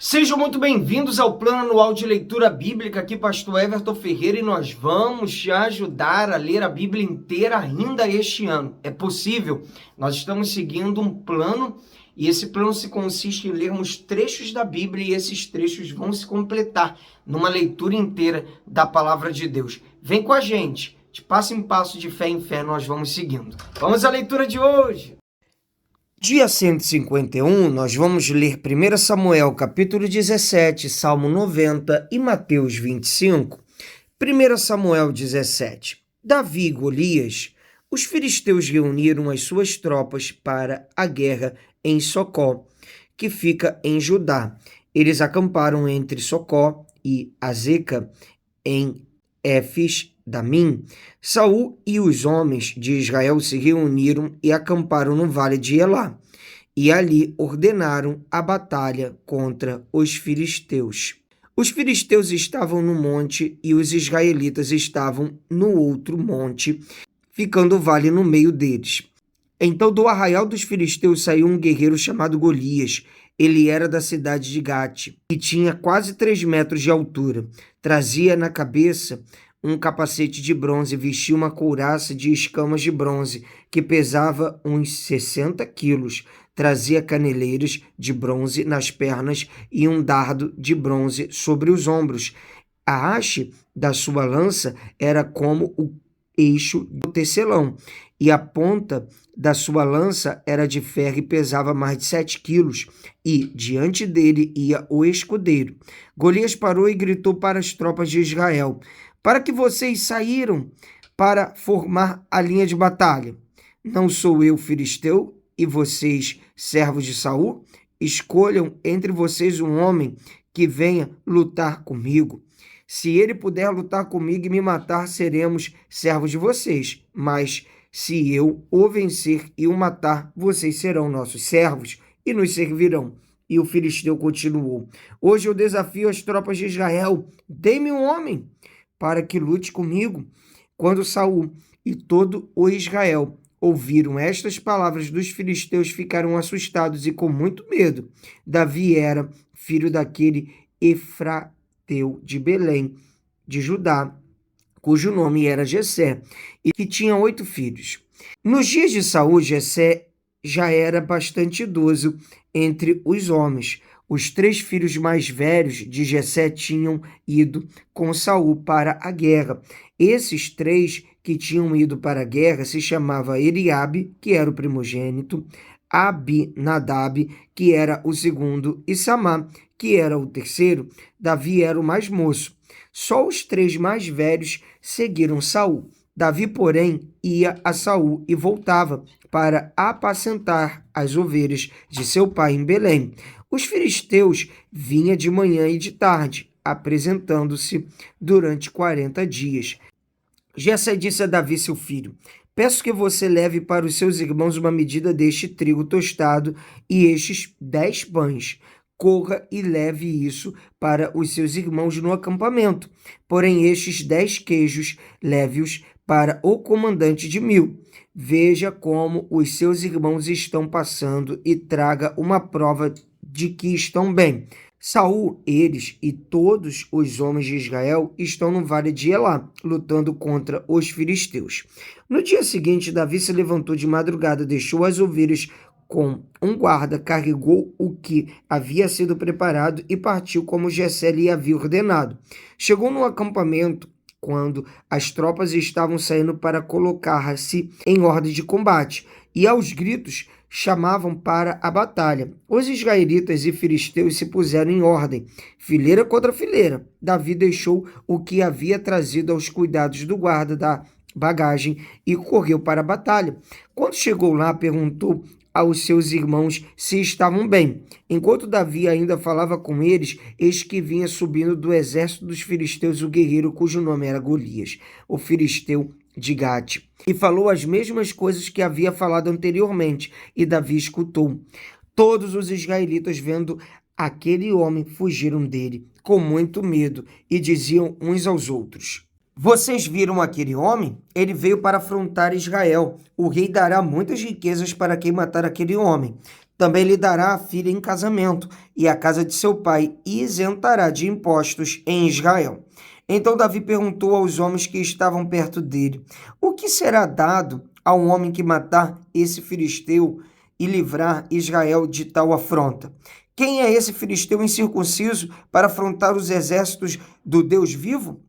Sejam muito bem-vindos ao Plano Anual de Leitura Bíblica, aqui Pastor Everton Ferreira, e nós vamos te ajudar a ler a Bíblia inteira ainda este ano. É possível, nós estamos seguindo um plano e esse plano se consiste em lermos trechos da Bíblia e esses trechos vão se completar numa leitura inteira da Palavra de Deus. Vem com a gente, de passo em passo, de fé em fé, nós vamos seguindo. Vamos à leitura de hoje! Dia 151, nós vamos ler 1 Samuel, capítulo 17, Salmo 90 e Mateus 25. 1 Samuel 17. Davi e Golias. Os filisteus reuniram as suas tropas para a guerra em Socó, que fica em Judá. Eles acamparam entre Socó e Azeca, em Éfes-Damim. Saul e os homens de Israel se reuniram e acamparam no vale de Elá, e ali ordenaram a batalha contra os filisteus. Os filisteus estavam no monte e os israelitas estavam no outro monte, ficando o vale no meio deles. Então do arraial dos filisteus saiu um guerreiro chamado Golias. Ele era da cidade de Gate e tinha quase 3 metros de altura. Trazia na cabeça um capacete de bronze e vestia uma couraça de escamas de bronze, que pesava uns 60 quilos. Trazia caneleiras de bronze nas pernas e um dardo de bronze sobre os ombros. A haste da sua lança era como o eixo do tecelão, e a ponta da sua lança era de ferro e pesava mais de 7 quilos, e diante dele ia o escudeiro. Golias parou e gritou para as tropas de Israel: para que vocês saíram para formar a linha de batalha? Não sou eu filisteu e vocês servos de Saul? Escolham entre vocês um homem que venha lutar comigo. Se ele puder lutar comigo e me matar, seremos servos de vocês. Mas se eu o vencer e o matar, vocês serão nossos servos e nos servirão. E o filisteu continuou: hoje eu desafio as tropas de Israel. Dê-me um homem para que lute comigo. Quando Saul e todo o Israel ouviram estas palavras dos filisteus, ficaram assustados e com muito medo. Davi era filho daquele Efrateu de Belém, de Judá, cujo nome era Jessé, e que tinha 8 filhos. Nos dias de Saul, Jessé já era bastante idoso entre os homens. Os 3 filhos mais velhos de Jessé tinham ido com Saul para a guerra. Esses 3 que tinham ido para a guerra se chamavam Eliabe, que era o primogênito, Abinadab, que era o segundo, e Samá, que era o terceiro. Davi era o mais moço. Só os 3 mais velhos seguiram Saul. Davi, porém, ia a Saul e voltava para apacentar as ovelhas de seu pai em Belém. Os filisteus vinham de manhã e de tarde, apresentando-se durante 40 dias. Jessé disse a Davi, seu filho: peço que você leve para os seus irmãos uma medida deste trigo tostado e estes 10 pães. Corra e leve isso para os seus irmãos no acampamento. Porém, estes 10 queijos, leve-os para o comandante de 1000. Veja como os seus irmãos estão passando e traga uma prova de que estão bem. Saul, eles e todos os homens de Israel estão no vale de Elá, lutando contra os filisteus. No dia seguinte, Davi se levantou de madrugada, deixou as ovelhas com um guarda, carregou o que havia sido preparado e partiu como Jessé lhe havia ordenado. Chegou no acampamento quando as tropas estavam saindo para colocar-se em ordem de combate, e aos gritos chamavam para a batalha. Os israelitas e filisteus se puseram em ordem, fileira contra fileira. Davi deixou o que havia trazido aos cuidados do guarda da bagagem e correu para a batalha. Quando chegou lá, perguntou aos seus irmãos se estavam bem. Enquanto Davi ainda falava com eles, eis que vinha subindo do exército dos filisteus o guerreiro cujo nome era Golias, o filisteu de Gate, e falou as mesmas coisas que havia falado anteriormente, e Davi escutou. Todos os israelitas, vendo aquele homem, fugiram dele com muito medo e diziam uns aos outros: vocês viram aquele homem? Ele veio para afrontar Israel. O rei dará muitas riquezas para quem matar aquele homem. Também lhe dará a filha em casamento, e a casa de seu pai isentará de impostos em Israel. Então Davi perguntou aos homens que estavam perto dele: o que será dado ao homem que matar esse filisteu e livrar Israel de tal afronta? Quem é esse filisteu incircunciso para afrontar os exércitos do Deus vivo?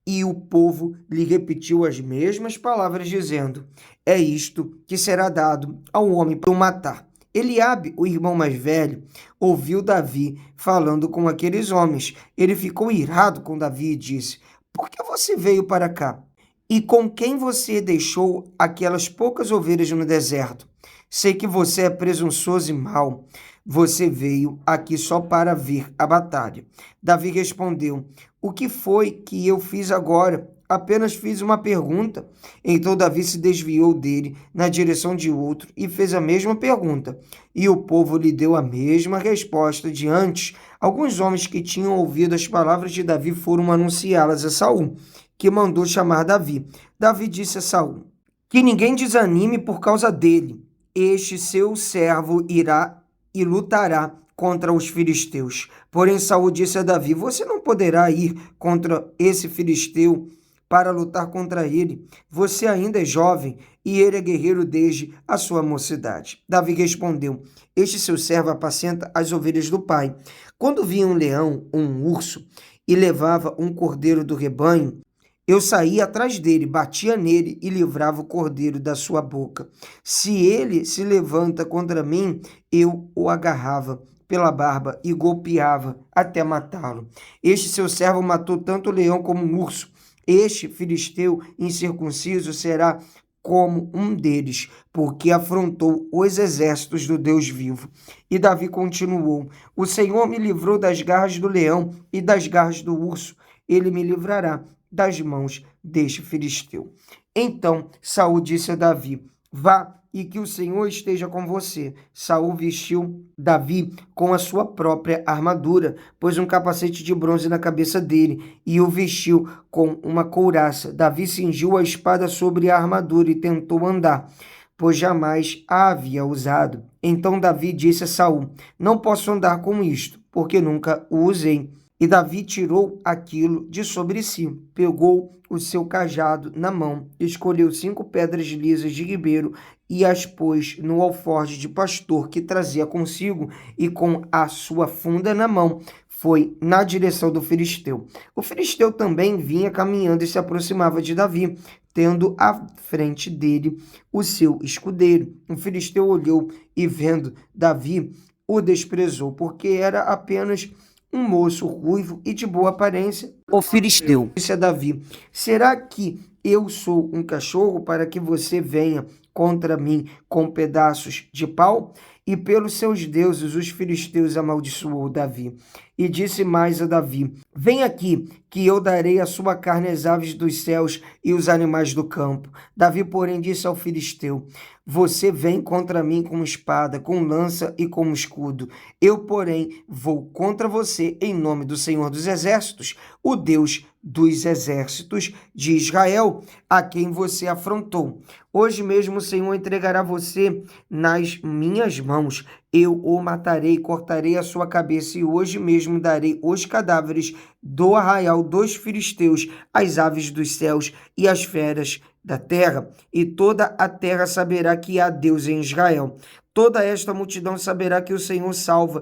E o povo lhe repetiu as mesmas palavras, dizendo: é isto que será dado ao homem para o matar. Eliabe, o irmão mais velho, ouviu Davi falando com aqueles homens. Ele ficou irado com Davi e disse: por que você veio para cá? E com quem você deixou aquelas poucas ovelhas no deserto? Sei que você é presunçoso e mau. Você veio aqui só para ver a batalha. Davi respondeu: o que foi que eu fiz agora? Apenas fiz uma pergunta. Então Davi se desviou dele na direção de outro e fez a mesma pergunta. E o povo lhe deu a mesma resposta de antes. Alguns homens que tinham ouvido as palavras de Davi foram anunciá-las a Saul, que mandou chamar Davi. Davi disse a Saul: que ninguém desanime por causa dele. Este seu servo irá e lutará contra os filisteus. Porém Saul disse a Davi: você não poderá ir contra esse filisteu para lutar contra ele. Você ainda é jovem e ele é guerreiro desde a sua mocidade. Davi respondeu: este seu servo apacenta as ovelhas do pai. Quando via um leão ou um urso e levava um cordeiro do rebanho, eu saía atrás dele, batia nele e livrava o cordeiro da sua boca. Se ele se levanta contra mim, eu o agarrava pela barba e golpeava até matá-lo. Este seu servo matou tanto o leão como o urso. Este filisteu incircunciso será como um deles, porque afrontou os exércitos do Deus vivo. E Davi continuou: o Senhor me livrou das garras do leão e das garras do urso. Ele me livrará das mãos deste filisteu. Então Saul disse a Davi: vá, e que o Senhor esteja com você. Saul vestiu Davi com a sua própria armadura, pôs um capacete de bronze na cabeça dele e o vestiu com uma couraça. Davi cingiu a espada sobre a armadura e tentou andar, pois jamais a havia usado. Então Davi disse a Saul: não posso andar com isto, porque nunca o usei. E Davi tirou aquilo de sobre si, pegou o seu cajado na mão, escolheu 5 pedras lisas de ribeiro e as pôs no alforje de pastor que trazia consigo, e com a sua funda na mão foi na direção do filisteu. O filisteu também vinha caminhando e se aproximava de Davi, tendo à frente dele o seu escudeiro. O filisteu olhou e, vendo Davi, o desprezou, porque era apenas um moço ruivo e de boa aparência. O filisteu disse a Davi: será que eu sou um cachorro para que você venha contra mim com pedaços de pau? E pelos seus deuses os filisteus amaldiçoou Davi. E disse mais a Davi: vem aqui, que eu darei a sua carne às aves dos céus e os animais do campo. Davi, porém, disse ao filisteu: você vem contra mim com espada, com lança e com escudo. Eu, porém, vou contra você em nome do Senhor dos Exércitos, o Deus dos exércitos de Israel, a quem você afrontou. Hoje mesmo o Senhor entregará você nas minhas mãos. Eu o matarei, cortarei a sua cabeça, e hoje mesmo darei os cadáveres do arraial dos filisteus às aves dos céus e às feras da terra. E toda a terra saberá que há Deus em Israel. Toda esta multidão saberá que o Senhor salva,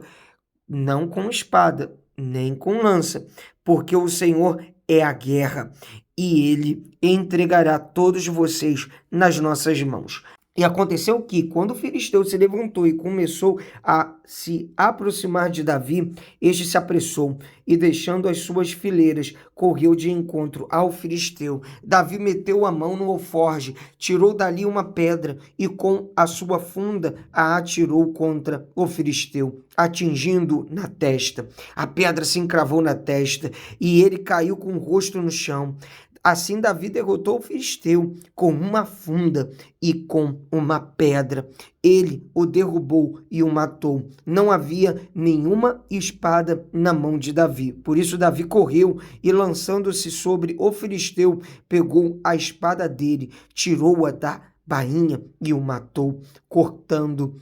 não com espada, nem com lança, porque o Senhor é a guerra, e ele entregará todos vocês nas nossas mãos. E aconteceu que, quando o filisteu se levantou e começou a se aproximar de Davi, este se apressou e, deixando as suas fileiras, correu de encontro ao filisteu. Davi meteu a mão no alforje, tirou dali uma pedra e, com a sua funda, a atirou contra o filisteu, atingindo na testa. A pedra se encravou na testa e ele caiu com o rosto no chão. Assim Davi derrotou o filisteu com uma funda e com uma pedra. Ele o derrubou e o matou. Não havia nenhuma espada na mão de Davi. Por isso Davi correu e, lançando-se sobre o filisteu, pegou a espada dele, tirou-a da bainha e o matou, cortando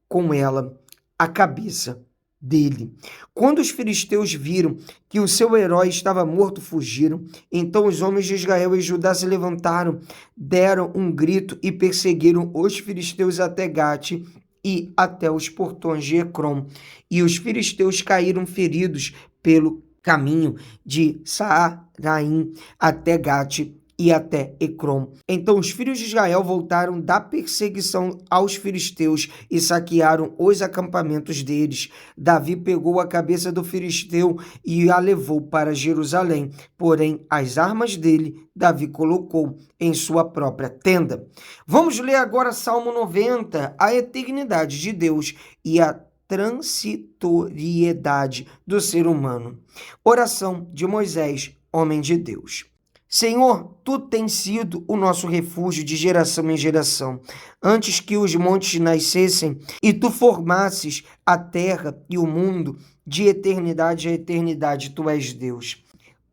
com ela a cabeça dele. Quando os filisteus viram que o seu herói estava morto, fugiram. Então os homens de Israel e Judá se levantaram, deram um grito e perseguiram os filisteus até Gate e até os portões de Ecrom. E os filisteus caíram feridos pelo caminho de Saaraim até Gate e até Ecrom. Então os filhos de Israel voltaram da perseguição aos filisteus e saquearam os acampamentos deles. Davi pegou a cabeça do filisteu e a levou para Jerusalém, porém as armas dele Davi colocou em sua própria tenda. Vamos ler agora Salmo 90, a eternidade de Deus e a transitoriedade do ser humano. Oração de Moisés, homem de Deus. Senhor, tu tens sido o nosso refúgio de geração em geração, antes que os montes nascessem e tu formasses a terra e o mundo, de eternidade a eternidade tu és Deus.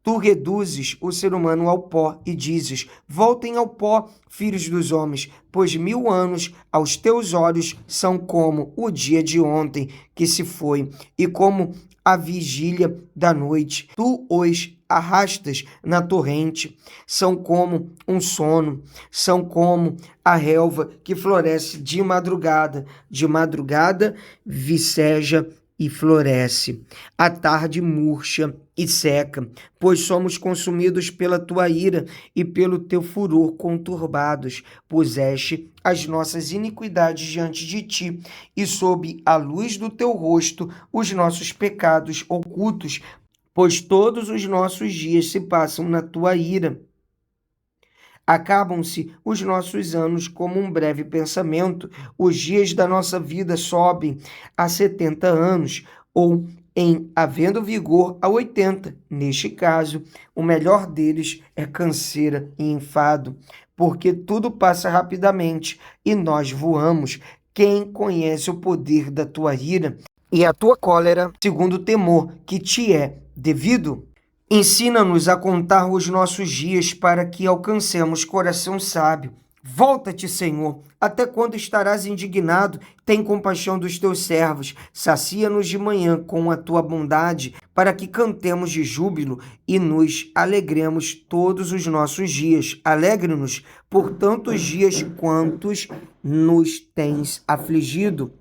Tu reduzes o ser humano ao pó e dizes: voltem ao pó, filhos dos homens, pois 1000 anos aos teus olhos são como o dia de ontem que se foi, e como a vigília da noite. Tu os arrastas na torrente, são como um sono, são como a relva que floresce de madrugada viceja e floresce. A tarde murcha e seca, pois somos consumidos pela tua ira e pelo teu furor conturbados. Puseste as nossas iniquidades diante de ti, e sob a luz do teu rosto os nossos pecados ocultos, pois todos os nossos dias se passam na tua ira. Acabam-se os nossos anos como um breve pensamento, os dias da nossa vida sobem a 70 anos, ou em havendo vigor a 80. Neste caso, o melhor deles é canseira e enfado, porque tudo passa rapidamente e nós voamos. Quem conhece o poder da tua ira e a tua cólera, segundo o temor que te é devido? Ensina-nos a contar os nossos dias para que alcancemos coração sábio. Volta-te, Senhor. Até quando estarás indignado? Tem compaixão dos teus servos. Sacia-nos de manhã com a tua bondade, para que cantemos de júbilo e nos alegremos todos os nossos dias. Alegre-nos por tantos dias quantos nos tens afligido,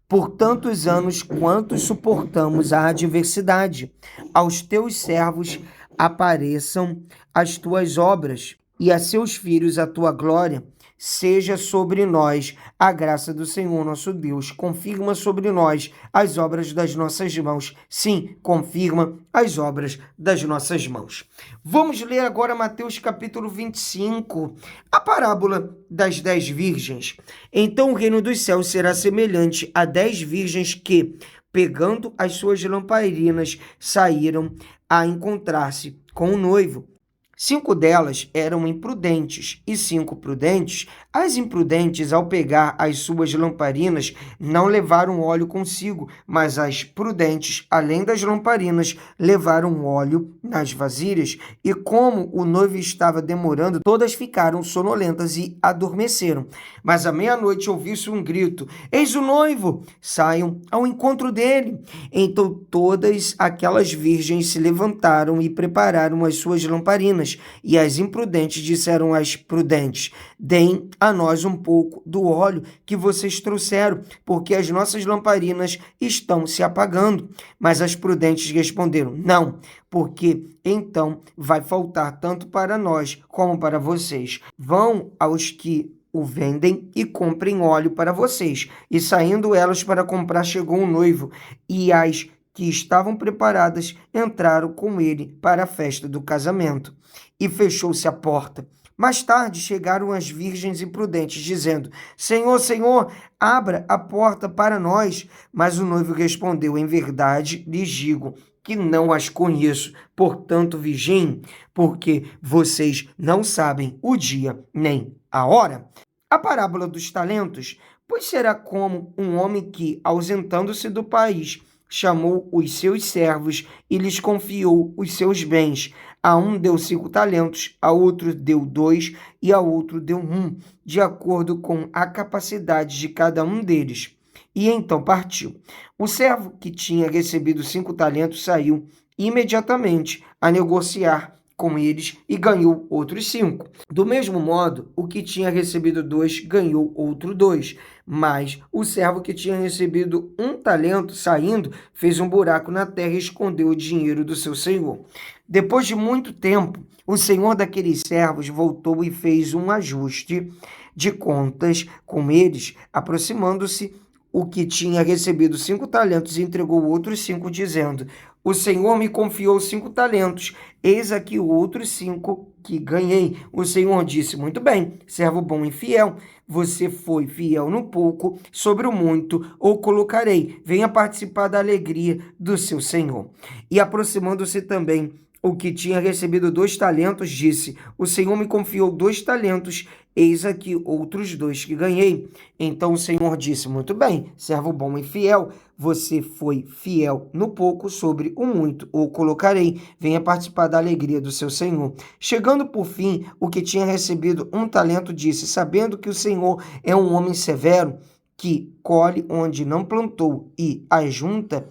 por tantos anos quantos suportamos a adversidade. Aos teus servos apareçam as tuas obras, e a seus filhos a tua glória. Seja sobre nós a graça do Senhor nosso Deus. Confirma sobre nós as obras das nossas mãos. Sim, confirma as obras das nossas mãos. Vamos ler agora Mateus capítulo 25, a parábola das 10 virgens. Então o reino dos céus será semelhante a 10 virgens que, pegando as suas lamparinas, saíram a encontrar-se com o noivo. 5 delas eram imprudentes e 5 prudentes. As imprudentes, ao pegar as suas lamparinas, não levaram óleo consigo, mas as prudentes, além das lamparinas, levaram óleo nas vasilhas. E como o noivo estava demorando, todas ficaram sonolentas e adormeceram. Mas à meia-noite ouviu-se um grito: eis o noivo! Saiam ao encontro dele. Então todas aquelas virgens se levantaram e prepararam as suas lamparinas. E as imprudentes disseram às prudentes: deem a nós um pouco do óleo que vocês trouxeram, porque as nossas lamparinas estão se apagando. Mas as prudentes responderam: não, porque então vai faltar tanto para nós como para vocês. Vão aos que o vendem e comprem óleo para vocês. E saindo elas para comprar, chegou um noivo, e as que estavam preparadas entraram com ele para a festa do casamento. E fechou-se a porta. Mais tarde chegaram as virgens imprudentes, dizendo: Senhor, Senhor, abra a porta para nós. Mas o noivo respondeu: em verdade lhes digo que não as conheço. Portanto, vigiem, porque vocês não sabem o dia nem a hora. A parábola dos talentos, pois será como um homem que, ausentando-se do país, chamou os seus servos e lhes confiou os seus bens. A um deu 5 talentos, a outro deu 2 e a outro deu 1, de acordo com a capacidade de cada um deles. e então partiu. O servo que tinha recebido 5 talentos saiu imediatamente a negociar com eles e ganhou outros 5. Do mesmo modo, o que tinha recebido 2 ganhou outro 2. Mas o servo que tinha recebido 1 talento, saindo, fez um buraco na terra e escondeu o dinheiro do seu senhor. Depois de muito tempo, o senhor daqueles servos voltou e fez um ajuste de contas com eles, aproximando-se o que tinha recebido 5 talentos e entregou outros 5, dizendo: o Senhor me confiou 5 talentos, eis aqui outros 5 que ganhei. O Senhor disse: muito bem, servo bom e fiel, você foi fiel no pouco, sobre o muito o colocarei. Venha participar da alegria do seu Senhor. E aproximando-se também o que tinha recebido 2 talentos, disse: o Senhor me confiou 2 talentos, eis aqui outros 2 que ganhei. Então o Senhor disse: muito bem, servo bom e fiel, você foi fiel no pouco, sobre o muito o colocarei. Venha participar da alegria do seu Senhor. Chegando por fim, o que tinha recebido 1 talento disse: sabendo que o Senhor é um homem severo, que colhe onde não plantou e ajunta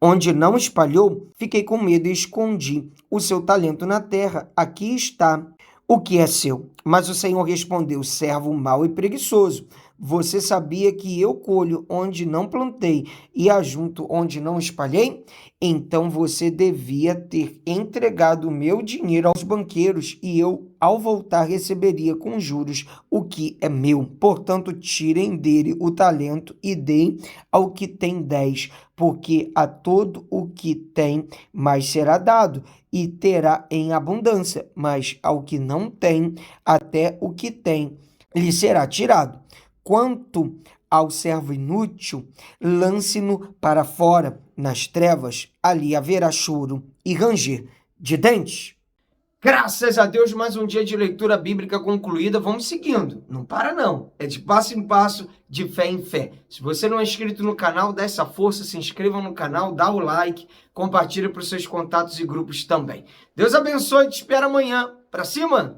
onde não espalhou, fiquei com medo e escondi o seu talento na terra. Aqui está o que é seu. Mas o Senhor respondeu: servo mau e preguiçoso, você sabia que eu colho onde não plantei e ajunto onde não espalhei? Então você devia ter entregado o meu dinheiro aos banqueiros e eu, ao voltar, receberia com juros o que é meu. Portanto, tirem dele o talento e deem ao que tem 10, porque a todo o que tem mais será dado e terá em abundância, mas ao que não tem, até o que tem lhe será tirado. Quanto ao servo inútil, lance-no para fora, nas trevas, ali haverá choro e ranger de dentes. Graças a Deus, mais um dia de leitura bíblica concluída. Vamos seguindo. Não para não. É de passo em passo, de fé em fé. Se você não é inscrito no canal, dá essa força, se inscreva no canal, dá o like, compartilha para os seus contatos e grupos também. Deus abençoe e te espero amanhã. Pra cima!